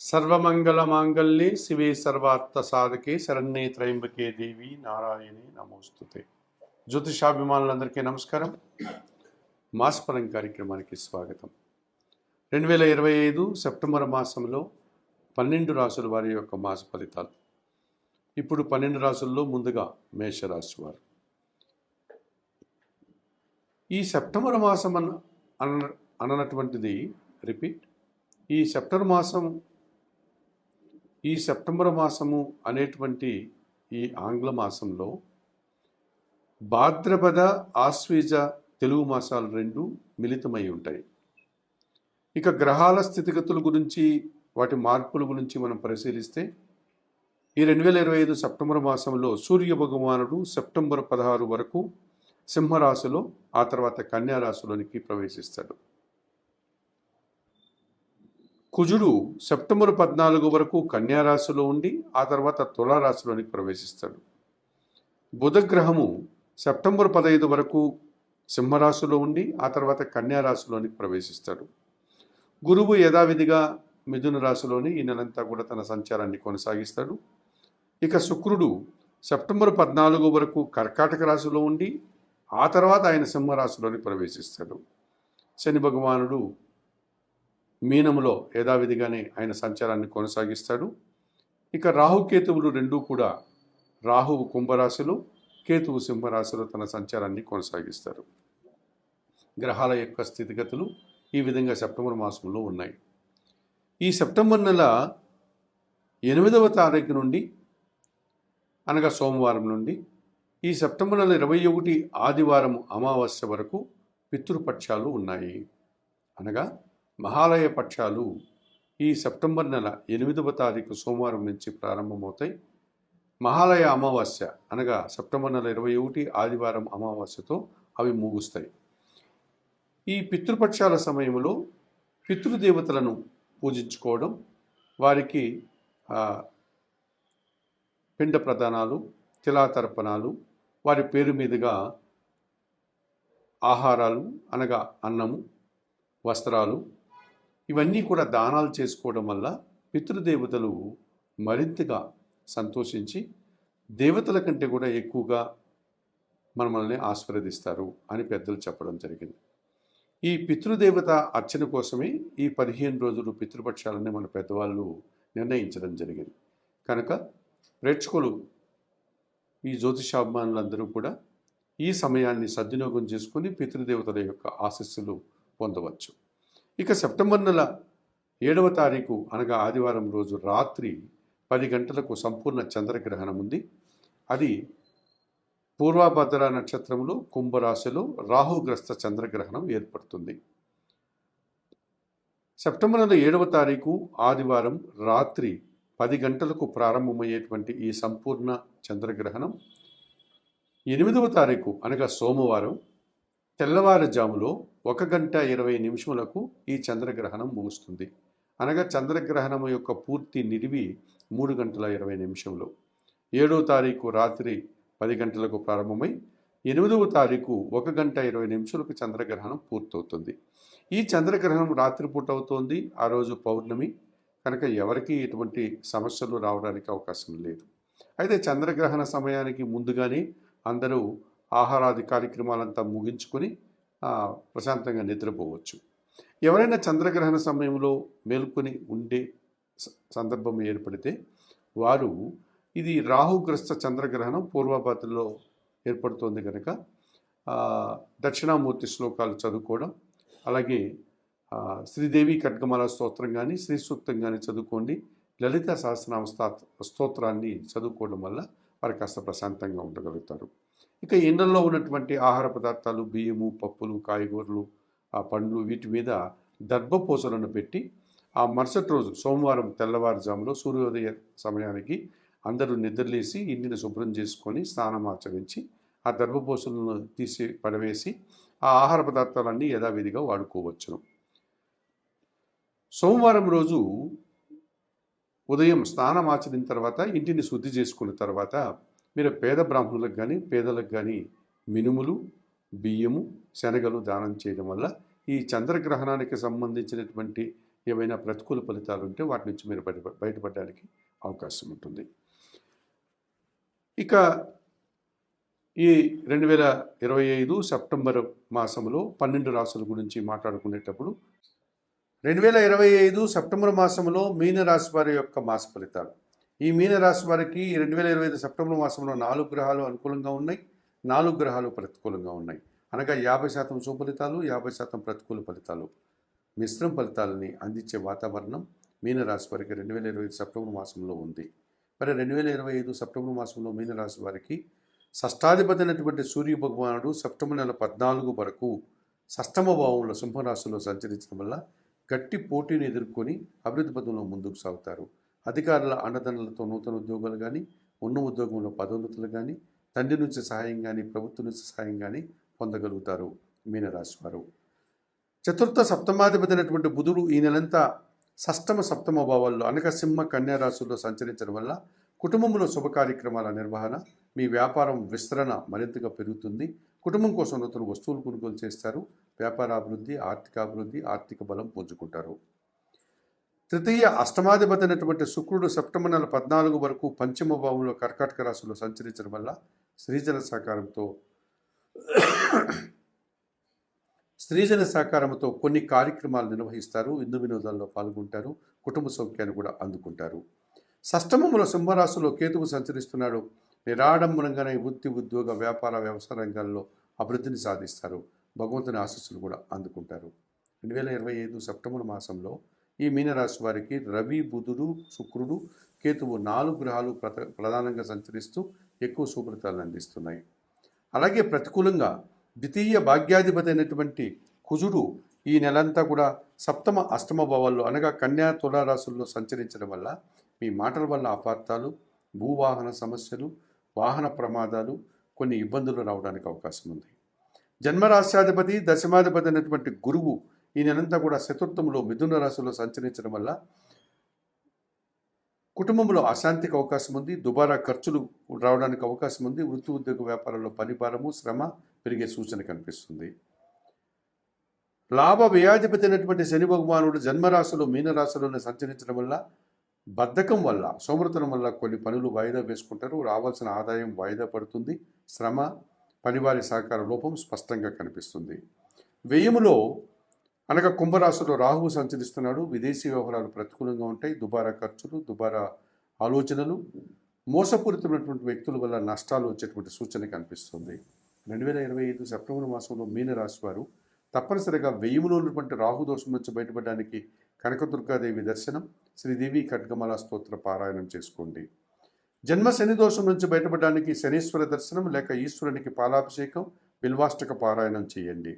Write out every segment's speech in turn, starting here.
సర్వమంగళమాంగళ్యే శివే సర్వార్థసాధకే శరణ్యే త్రయంబకే దేవి నారాయణి నమోస్తుతే. జ్యోతిషాభిమానులందరికీ నమస్కారం. మాసఫలం కార్యక్రమానికి స్వాగతం. 2025 సెప్టెంబర్ మాసంలో 12 రాసుల వారి యొక్క మాస ఫలితాలు. ఇప్పుడు 12 రాసుల్లో ముందుగా మేషరాశి వారు. ఈ సెప్టెంబర్ మాసం అన్నటువంటిది రిపీట్ ఈ సెప్టెంబర్ మాసము అనేటువంటి ఈ ఆంగ్ల మాసంలో భాద్రపద ఆశ్వీజ తెలుగు మాసాలు రెండు మిళితమై ఉంటాయి. ఇక గ్రహాల స్థితిగతుల గురించి వాటి మార్పుల గురించి మనం పరిశీలిస్తే ఈ 2025 సెప్టెంబర్ మాసంలో సూర్య భగవానుడు సెప్టెంబర్ 16 వరకు సింహరాశిలో, ఆ తర్వాత కన్యా రాశిలోనికి ప్రవేశిస్తాడు. కుజుడు సెప్టెంబర్ 14 వరకు కన్యా రాశిలో ఉండి ఆ తర్వాత తులారాశిలోనికి ప్రవేశిస్తాడు. బుధగ్రహము సెప్టెంబర్ 15 వరకు సింహరాశిలో ఉండి ఆ తర్వాత కన్యా రాశిలోనికి ప్రవేశిస్తాడు. గురువు యథావిధిగా మిథున రాశిలోని ఈ నెలంతా కూడా తన సంచారాన్ని కొనసాగిస్తాడు. ఇక శుక్రుడు సెప్టెంబర్ 14 వరకు కర్కాటక రాశిలో ఉండి ఆ తర్వాత ఆయన సింహరాశిలోని ప్రవేశిస్తాడు. శని భగవానుడు మీనములో యథావిధిగానే ఆయన సంచారాన్ని కొనసాగిస్తాడు. ఇక రాహుకేతువులు రెండూ కూడా, రాహువు కుంభరాశిలో, కేతువు సింహరాశిలో తన సంచారాన్ని కొనసాగిస్తారు. గ్రహాల యొక్క స్థితిగతులు ఈ విధంగా సెప్టెంబర్ మాసంలో ఉన్నాయి. ఈ సెప్టెంబర్ నెల 8వ తారీఖు నుండి అనగా సోమవారం నుండి ఈ సెప్టెంబర్ నెల 21 ఆదివారం అమావాస్య వరకు పితృపక్షాలు ఉన్నాయి. అనగా మహాలయ పక్షాలు ఈ సెప్టెంబర్ నెల 8వ తారీఖు సోమవారం నుంచి ప్రారంభమవుతాయి. మహాలయ అమావాస్య అనగా సెప్టెంబర్ నెల 21 ఆదివారం అమావాస్యతో అవి ముగుస్తాయి. ఈ పితృపక్షాల సమయంలో పితృదేవతలను పూజించుకోవడం, వారికి పిండ ప్రదానాలు, తిలాతర్పణాలు, వారి పేరు మీదుగా ఆహారాలు అనగా అన్నము, వస్త్రాలు, ఇవన్నీ కూడా దానాలు చేసుకోవడం వల్ల పితృదేవతలు మరింతగా సంతోషించి దేవతల కంటే కూడా ఎక్కువగా మనల్ని ఆశీర్వదిస్తారు అని పెద్దలు చెప్పడం జరిగింది. ఈ పితృదేవత అర్చన కోసమే ఈ 15 రోజులు పితృపక్షాలని మన పెద్దవాళ్ళు నిర్ణయించడం జరిగింది. కనుక ప్రేక్షకులు, ఈ జ్యోతిషాభిమానులందరూ కూడా ఈ సమయాన్ని సద్వినియోగం చేసుకుని పితృదేవతల యొక్క ఆశీస్సులు పొందవచ్చు. ఇక సెప్టెంబర్ నెల 7వ తారీఖు అనగా ఆదివారం రోజు రాత్రి 10 గంటలకు సంపూర్ణ చంద్రగ్రహణం ఉంది. అది పూర్వభద్ర నక్షత్రంలో కుంభరాశిలో రాహుగ్రస్త చంద్రగ్రహణం ఏర్పడుతుంది. సెప్టెంబర్ నెల 7వ తారీఖు ఆదివారం రాత్రి 10 గంటలకు ప్రారంభమయ్యేటువంటి ఈ సంపూర్ణ చంద్రగ్రహణం 8వ తారీఖు అనగా సోమవారం తెల్లవారుజాములో 1 గంట 20 నిమిషములకు ఈ చంద్రగ్రహణం ముగుస్తుంది. అనగా చంద్రగ్రహణం యొక్క పూర్తి నిడివి 3 గంటల 20 నిమిషంలో. 7వ తారీఖు రాత్రి 10 గంటలకు ప్రారంభమై 8వ తారీఖు 1 గంట 20 నిమిషాలకు చంద్రగ్రహణం పూర్తవుతుంది. ఈ చంద్రగ్రహణం రాత్రిపూట అవుతోంది. ఆ రోజు పౌర్ణమి కనుక ఎవరికి ఎటువంటి సమస్యలు రావడానికి అవకాశం లేదు. అయితే చంద్రగ్రహణ సమయానికి ముందుగానే అందరూ ఆహారాది కార్యక్రమాలంతా ముగించుకొని ప్రశాంతంగా నిద్రపోవచ్చు. ఎవరైనా చంద్రగ్రహణ సమయంలో మేల్కొని ఉండే సందర్భం ఏర్పడితే వారు, ఇది రాహుగ్రస్త చంద్రగ్రహణం పూర్వభద్రలో ఏర్పడుతోంది కనుక దక్షిణామూర్తి శ్లోకాలు చదువుకోవడం, అలాగే శ్రీదేవి ఖడ్గమాల స్తోత్రం కానీ శ్రీ సూక్తం కానీ చదువుకోండి. లలిత సహస్రనామ స్తోత్రాన్ని చదువుకోవడం వల్ల వారు కాస్త ప్రశాంతంగా ఉండగలుగుతారు. ఇక ఇళ్లలో ఉన్నటువంటి ఆహార పదార్థాలు, బియ్యము, పప్పులు, కాయగూరలు, పండ్లు, వీటి మీద దర్భపూసలను పెట్టి ఆ మరుసటి రోజు సోమవారం తెల్లవారుజాములో సూర్యోదయ సమయానికి అందరూ నిద్రలేసి ఇంటిని శుభ్రం చేసుకొని స్నానం ఆచరించి ఆ దర్భపూసలను తీసి పడవేసి ఆ ఆహార పదార్థాలన్నీ యథావిధిగా వాడుకోవచ్చును. సోమవారం రోజు ఉదయం స్నానం ఆచరిన తర్వాత ఇంటిని శుద్ధి చేసుకున్న తర్వాత మీరు పేద బ్రాహ్మణులకు కానీ పేదలకు కానీ మినుములు, బియ్యము, శనగలు దానం చేయడం వల్ల ఈ చంద్రగ్రహణానికి సంబంధించినటువంటి ఏవైనా ప్రతికూల ఫలితాలు ఉంటే వాటి నుంచి మీరు బయటపడడానికి అవకాశం ఉంటుంది. ఇక ఈ 2025 సెప్టెంబర్ మాసంలో 12 రాశుల గురించి మాట్లాడుకునేటప్పుడు 2025 సెప్టెంబర్ మాసంలో మీనరాశి వారి యొక్క మాస ఫలితాలు. ఈ మీనరాశి వారికి 2025 సెప్టెంబర్ మాసంలో 4 గ్రహాలు అనుకూలంగా ఉన్నాయి, 4 గ్రహాలు ప్రతికూలంగా ఉన్నాయి. అనగా 50% శుభ ఫలితాలు, 50% ప్రతికూల ఫలితాలు, మిశ్రమ ఫలితాలని అందించే వాతావరణం మీనరాశి వారికి 2025 సెప్టెంబర్ మాసంలో ఉంది. మరి 2025 సెప్టెంబర్ మాసంలో మీనరాశి వారికి షష్టాధిపతి అయినటువంటి సూర్య భగవానుడు సెప్టెంబర్ నెల 14 వరకు షష్టమ భావంలో సింహరాశిలో సంచరించడం వల్ల గట్టి పోటీని ఎదుర్కొని అభివృద్ధి పథంలో ముందుకు సాగుతారు. అధికారుల అండదండలతో నూతన ఉద్యోగాలు కానీ, ఉన్న ఉద్యోగంలో పదోన్నతులు కానీ, తండ్రి నుంచి సహాయం కానీ, ప్రభుత్వం నుంచి సహాయం కానీ పొందగలుగుతారు మీనరాశి వారు. చతుర్థ సప్తమాధిపతి అయినటువంటి బుధుడు ఈ నెలంతా సప్తమ భావాల్లో అనగా సింహ కన్యా రాశుల్లో సంచరించడం వల్ల కుటుంబంలో శుభ కార్యక్రమాల నిర్వహణ, మీ వ్యాపారం విస్తరణ మరింతగా పెరుగుతుంది. కుటుంబం కోసం నూతన వస్తువులు కొనుగోలు చేస్తారు. వ్యాపారాభివృద్ధి, ఆర్థిక బలం పుంజుకుంటారు. తృతీయ అష్టమాధిపతి అయినటువంటి శుక్రుడు సెప్టెంబర్ నెల 14 వరకు పంచమ భావంలో కర్కాటక రాశిలో సంచరించడం వల్ల స్త్రీజన సహకారంతో కొన్ని కార్యక్రమాలు నిర్వహిస్తారు. విందు వినోదాల్లో పాల్గొంటారు. కుటుంబ సౌఖ్యాన్ని కూడా అందుకుంటారు. షష్టమంలో సింహరాశిలో కేతువు సంచరిస్తున్నాడు. నిరాడంబరంగానే వృత్తి, ఉద్యోగ, వ్యాపార, వ్యవసాయ రంగాల్లో అభివృద్ధిని సాధిస్తారు. భగవంతుని ఆశీస్సులు కూడా అందుకుంటారు. 2025 సెప్టెంబర్ మాసంలో ఈ మీనరాశి వారికి రవి, బుధుడు, శుక్రుడు, కేతువు 4 గ్రహాలు ప్రధానంగా సంచరిస్తూ ఎక్కువ శుభ్రతలను అందిస్తున్నాయి. అలాగే ప్రతికూలంగా ద్వితీయ భాగ్యాధిపతి అయినటువంటి కుజుడు ఈ నెలంతా కూడా సప్తమ అష్టమ భావాల్లో అనగా కన్యా తులా రాశుల్లో సంచరించడం వల్ల మీ మాటల వల్ల అపార్థాలు, భూవాహన సమస్యలు, వాహన ప్రమాదాలు, కొన్ని ఇబ్బందులు రావడానికి అవకాశం ఉంది. జన్మరాశ్యాధిపతి దశమాధిపతి అయినటువంటి గురువు ఈ నెలంతా కూడా చతుర్థంలో మిథున రాశిలో సంచరించడం వల్ల కుటుంబంలో అశాంతికి అవకాశం ఉంది. దుబారా ఖర్చులు రావడానికి అవకాశం ఉంది. వృత్తి, ఉద్యోగ, వ్యాపారంలో పనిభారము, శ్రమ పెరిగే సూచన కనిపిస్తుంది. లాభ వ్యయాధిపతి అయినటువంటి శని భగవానుడు జన్మరాశిలో మీనరాశిలోనే సంచరించడం వల్ల బద్ధకం వల్ల, సోమరితనం వల్ల కొన్ని పనులు వాయిదా వేసుకుంటారు. రావాల్సిన ఆదాయం వాయిదా పడుతుంది. శ్రమ, పనివారి సహకార లోపం స్పష్టంగా కనిపిస్తుంది. వ్యయములో అనగా కుంభరాశిలో రాహువు సంచరిస్తున్నాడు. విదేశీ వ్యవహారాలు ప్రతికూలంగా ఉంటాయి. దుబారా ఖర్చులు, దుబారా ఆలోచనలు, మోసపూరితమైనటువంటి వ్యక్తుల వల్ల నష్టాలు వచ్చేటువంటి సూచన కనిపిస్తుంది. 2025 సెప్టెంబర్ మాసంలో మీనరాశి వారు తప్పనిసరిగా వ్యయములో ఉన్నటువంటి రాహుదోషం నుంచి బయటపడడానికి కనకదుర్గాదేవి దర్శనం, శ్రీదేవి ఖడ్గమాల స్తోత్ర పారాయణం చేసుకోండి. జన్మ శని దోషం నుంచి బయటపడడానికి శనీశ్వర దర్శనం లేక ఈశ్వరునికి పాలాభిషేకం, బిల్వాష్టక పారాయణం చేయండి.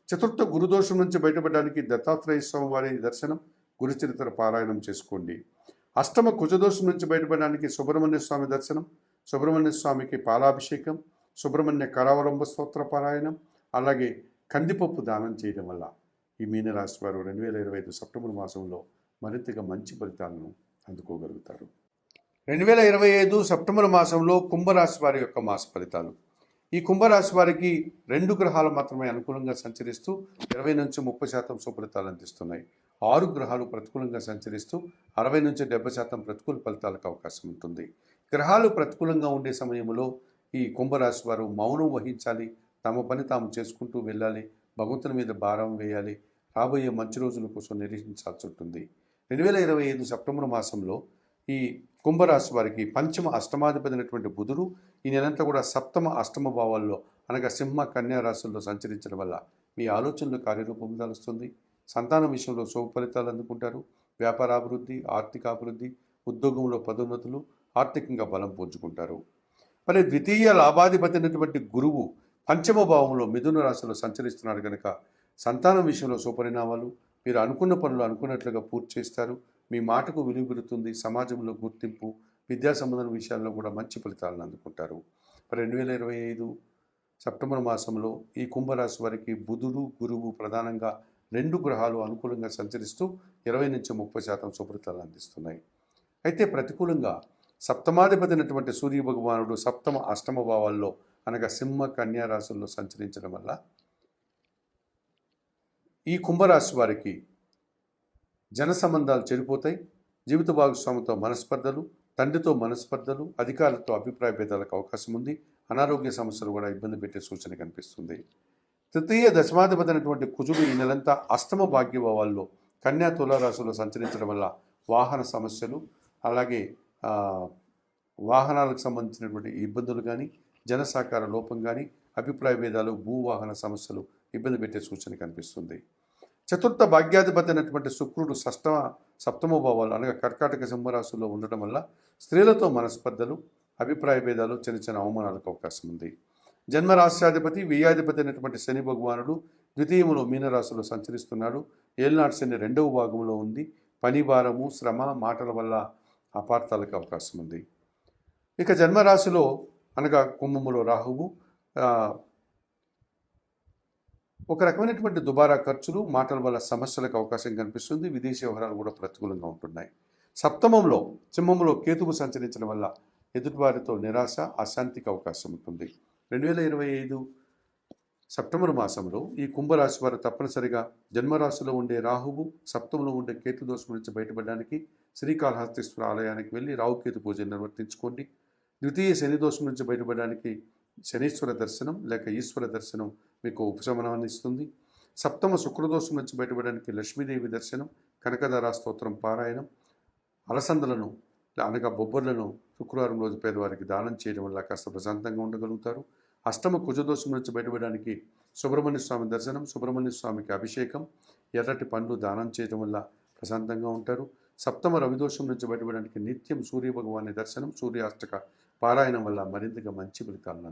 చతుర్థ గురుదోషం నుంచి బయటపడడానికి దత్తాత్రేయ స్వామి వారి దర్శనం, గురుచరిత్ర పారాయణం చేసుకోండి. అష్టమ కుజదోషం నుంచి బయటపడడానికి సుబ్రహ్మణ్య స్వామి దర్శనం, సుబ్రహ్మణ్య స్వామికి పాలాభిషేకం, సుబ్రహ్మణ్య కరావలంబ స్తోత్ర పారాయణం, అలాగే కందిపప్పు దానం చేయడం వల్ల ఈ మీనరాశి వారు 2025 సెప్టెంబర్ మాసంలో మరింతగా మంచి ఫలితాలను అందుకోగలుగుతారు. 2025 సెప్టెంబర్ మాసంలో కుంభరాశి వారి యొక్క మాస ఫలితాలు. ఈ కుంభరాశి వారికి 2 గ్రహాలు మాత్రమే అనుకూలంగా సంచరిస్తూ 20 నుంచి 30% సుఫలితాలు అందిస్తున్నాయి. 6 గ్రహాలు ప్రతికూలంగా సంచరిస్తూ 60 నుంచి 70% ప్రతికూల ఫలితాలకు అవకాశం ఉంటుంది. గ్రహాలు ప్రతికూలంగా ఉండే సమయంలో ఈ కుంభరాశి వారు మౌనం వహించాలి. తమ పని తాము చేసుకుంటూ వెళ్ళాలి. భగవంతుని మీద భారం వేయాలి. రాబోయే మంచి రోజుల కోసం నిరీక్షించాల్సి ఉంటుంది. 2025 సెప్టెంబర్ మాసంలో ఈ కుంభరాశి వారికి పంచమ అష్టమాధిపతి అయినటువంటి బుధుడు ఈ నెలంతా కూడా సప్తమ అష్టమ భావాల్లో అనగా సింహ కన్యా రాశుల్లో సంచరించడం వల్ల మీ ఆలోచనలు కార్యరూపం దాలుస్తుంది. సంతానం విషయంలో శుభ ఫలితాలు అందుకుంటారు. వ్యాపారాభివృద్ధి, ఆర్థికాభివృద్ధి, ఉద్యోగంలో పదోన్నతులు, ఆర్థికంగా బలం పుంజుకుంటారు. మరి ద్వితీయ లాభాధిపతి అయినటువంటి గురువు పంచమ భావంలో మిథున రాశిలో సంచరిస్తున్నాడు కనుక సంతానం విషయంలో సుపరిణామాలు, మీరు అనుకున్న పనులు అనుకున్నట్లుగా పూర్తి చేస్తారు. మీ మాటకు విలువ పెరుగుతుంది. సమాజంలో గుర్తింపు, విద్యా సంబంధం విషయాల్లో కూడా మంచి ఫలితాలను అందుకుంటారు. మరి 2025 సెప్టెంబర్ మాసంలో ఈ కుంభరాశి వారికి బుధుడు, గురువు ప్రధానంగా 2 గ్రహాలు అనుకూలంగా సంచరిస్తూ 20 నుంచి 30% శుభ్రతలు అందిస్తున్నాయి. అయితే ప్రతికూలంగా సప్తమాధిపతి అయినటువంటి సూర్య భగవానుడు సప్తమ అష్టమ భావాల్లో అనగా సింహ కన్యా రాశుల్లో సంచరించడం వల్ల ఈ కుంభరాశి వారికి జన సంబంధాలు చెడిపోతాయి. జీవిత భాగస్వామితో మనస్పర్ధలు, తండ్రితో మనస్పర్ధలు, అధికారులతో అభిప్రాయ భేదాలకు అవకాశం ఉంది. అనారోగ్య సమస్యలు కూడా ఇబ్బంది పెట్టే సూచన కనిపిస్తుంది. తృతీయ దశమాధిపతి అయినటువంటి కుజుడు ఈ నెలంతా అష్టమ భాగ్యభావాల్లో కన్యా తులారాశిలో సంచరించడం వల్ల వాహన సమస్యలు, అలాగే వాహనాలకు సంబంధించినటువంటి ఇబ్బందులు కానీ, జన సహకార లోపం కానీ, అభిప్రాయ భేదాలు, భూవాహన సమస్యలు ఇబ్బంది పెట్టే సూచన కనిపిస్తుంది. చతుర్థ భాగ్యాధిపతి అయినటువంటి శుక్రుడు సప్తమ భావాలు అనగా కర్కాటక సింహరాశుల్లో ఉండటం వల్ల స్త్రీలతో మనస్పర్ధలు, అభిప్రాయ భేదాలు, చిన్న చిన్న అవమానాలకు అవకాశం ఉంది. జన్మరాశ్యాధిపతి వ్యయాధిపతి అయినటువంటి శని భగవానుడు ద్వితీయములో మీనరాశిలో సంచరిస్తున్నాడు. ఏలినాటి శని 2వ భాగంలో ఉంది. పని భారము, శ్రమ, మాటల వల్ల అపార్థాలకు అవకాశం ఉంది. ఇక జన్మరాశిలో అనగా కుంభములో రాహువు ఒక రకమైనటువంటి దుబారా ఖర్చులు, మాటల వల్ల సమస్యలకు అవకాశం కనిపిస్తుంది. విదేశీ వ్యవహారాలు కూడా ప్రతికూలంగా ఉంటున్నాయి. సప్తమంలో సింహంలో కేతువు సంచరించడం వల్ల ఎదుటివారితో నిరాశ, అశాంతికి అవకాశం ఉంటుంది. 2025 సెప్టెంబర్ మాసంలో ఈ కుంభరాశి వారు తప్పనిసరిగా జన్మరాశిలో ఉండే రాహువు, సప్తమంలో ఉండే కేతు దోషం నుంచి బయటపడడానికి శ్రీకాళహస్తీశ్వర ఆలయానికి వెళ్ళి రాహుకేతు పూజ నిర్వర్తించుకోండి. ద్వితీయ శని దోషం నుంచి బయటపడడానికి శనీశ్వర దర్శనం లేక ఈశ్వర దర్శనం మీకు ఉపశమనాన్ని ఇస్తుంది. సప్తమ శుక్రదోషం నుంచి బయటపడడానికి లక్ష్మీదేవి దర్శనం, కనకధారా స్తోత్రం పారాయణం, అలసందలను అనగా బొబ్బర్లను శుక్రవారం రోజు పేదవారికి దానం చేయడం వల్ల కాస్త ప్రశాంతంగా ఉండగలుగుతారు. అష్టమ కుజదోషం నుంచి బయటపడడానికి సుబ్రహ్మణ్య స్వామి దర్శనం, సుబ్రహ్మణ్య స్వామికి అభిషేకం, ఎర్రటి పండ్లు దానం చేయడం వల్ల ప్రశాంతంగా ఉంటారు. సప్తమ రవిదోషం నుంచి బయటపడడానికి నిత్యం సూర్య భగవాని దర్శనం, సూర్యాష్టక పారాయణం వల్ల మరింతగా మంచి ఫలితాలను